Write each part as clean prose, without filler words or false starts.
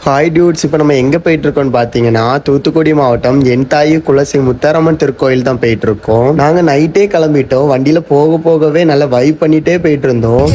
Hi dudes, இப்போ நம்ம எங்கே போயிட்டுருக்கோம்னு பார்த்தீங்கன்னா தூத்துக்குடி மாவட்டம் என் தாயி குலசி முத்தாரம்மன் திருக்கோயில் தான் போயிட்டுருக்கோம். நாங்கள் நைட்டே கிளம்பிட்டோம். வண்டியில் போகவே நல்லா வைப் பண்ணிகிட்டே போயிட்டு இருந்தோம்.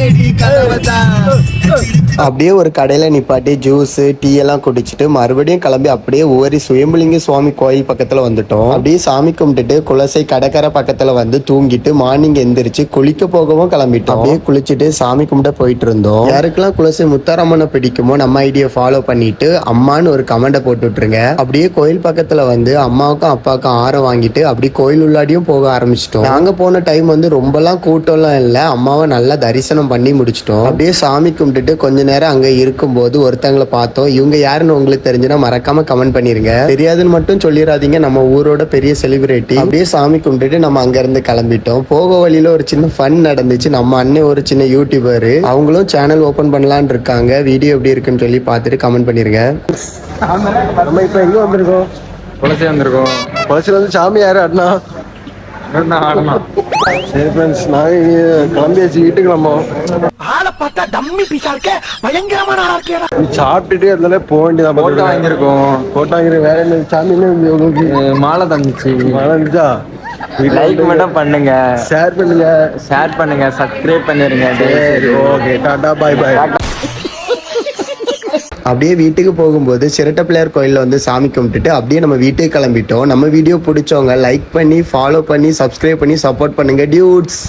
அப்படியே ஒரு கடையில் நிப்பாட்டி ஜூஸு டீ எல்லாம் குடிச்சிட்டு மறுபடியும் கிளம்பி அப்படியே ஓரி சுயம்புலிங்க சுவாமி கோயில் பக்கத்தில் வந்துட்டோம். அப்படியே சாமி கும்பிட்டுட்டு குலசை கடற்கரை பக்கத்தில் வந்து தூங்கிட்டு மார்னிங் எந்திரிச்சு குளிக்க போகவும் கிளம்பிட்டோம். அப்படியே குளிச்சுட்டு சாமி கும்பிட போயிட்டு இருந்தோம். யாருக்கெல்லாம் குலசை முத்தாரம்மனை பிடிக்குமோ நம்ம ஐடியா ஃபாலோ பண்ணிட்டு அம்மான்னு ஒரு கமெண்ட போட்டு விட்டுருங்க. அப்படியே கோயில் பக்கத்துல வந்து அம்மாவுக்கும் அப்பாவுக்கும் ஆரம் வாங்கிட்டு அப்படியே கோயில் உள்ளாடியும் போக ஆரம்பிச்சிட்டோம். நாங்க போன டைம் வந்து ரொம்பலாம் கூட்டம்லாம் இல்ல, அம்மாவை நல்லா தரிசனம் பண்ணி முடிச்சிட்டோம். அப்படியே சாமி கும்பிட்டுட்டு கொஞ்ச நேரம் அங்க இருக்கும்போது ஒருத்தங்களை பார்த்தோம். இவங்க யாருன்னு உங்களுக்கு தெரிஞ்சுன்னா மறக்காம கமெண்ட் பண்ணிருங்க. தெரியாதுன்னு மட்டும் சொல்லிடாதீங்க, நம்ம ஊரோட பெரிய செலிபிரிட்டி. அப்படியே சாமி கும்பிட்டுட்டு நம்ம அங்க இருந்து கிளம்பிட்டோம். போக வழியில ஒரு சின்ன ஃபன் நடந்துச்சு. நம்ம அண்ணன் ஒரு சின்ன யூடியூபர், அவங்களும் சேனல் ஓபன் பண்ணலான்னு இருக்காங்க. வீடியோ எப்படி இருக்குன்னு சொல்லி பார்த்துட்டு கமெண்ட் பண்ணிருங்க. நம்ம இப்ப எங்க வந்திருக்கோம்? குலசை வந்திருக்கோம். குளச்சில வந்து சாமி யாரு அண்ணா? சரி ஃப்ரெண்ட்ஸ், நாங்க கிளம்பியாச்சு, வீட்டுக்கு கிளம்போம். சாப்பிட்டுட்டு அதுல போக வேண்டியதான். போட்டோ வாங்கியிருக்கோம். போட்டோ வாங்கிருக்கோம். வேற என்ன சாமி உங்களுக்கு? மாலை தந்துச்சு. மழை இருந்துச்சா? லைக் மட்டும் பண்ணுங்க, ஷேர் பண்ணுங்க, சப்ஸ்கிரைப் பண்ணிருங்க. ஓகே, டாடா, பாய் பாய். அப்படியே வீட்டுக்கு போகும்போது சிரட்ட பிள்ளையார் கோயிலில் வந்து சாமி கும்பிட்டுட்டு அப்படியே நம்ம வீட்டுக்கு கிளம்பிட்டோம். நம்ம வீடியோ பிடிச்சவங்க லைக் பண்ணி ஃபாலோ பண்ணி சப்ஸ்கிரைப் பண்ணி சப்போர்ட் பண்ணுங்க டியூட்ஸ்.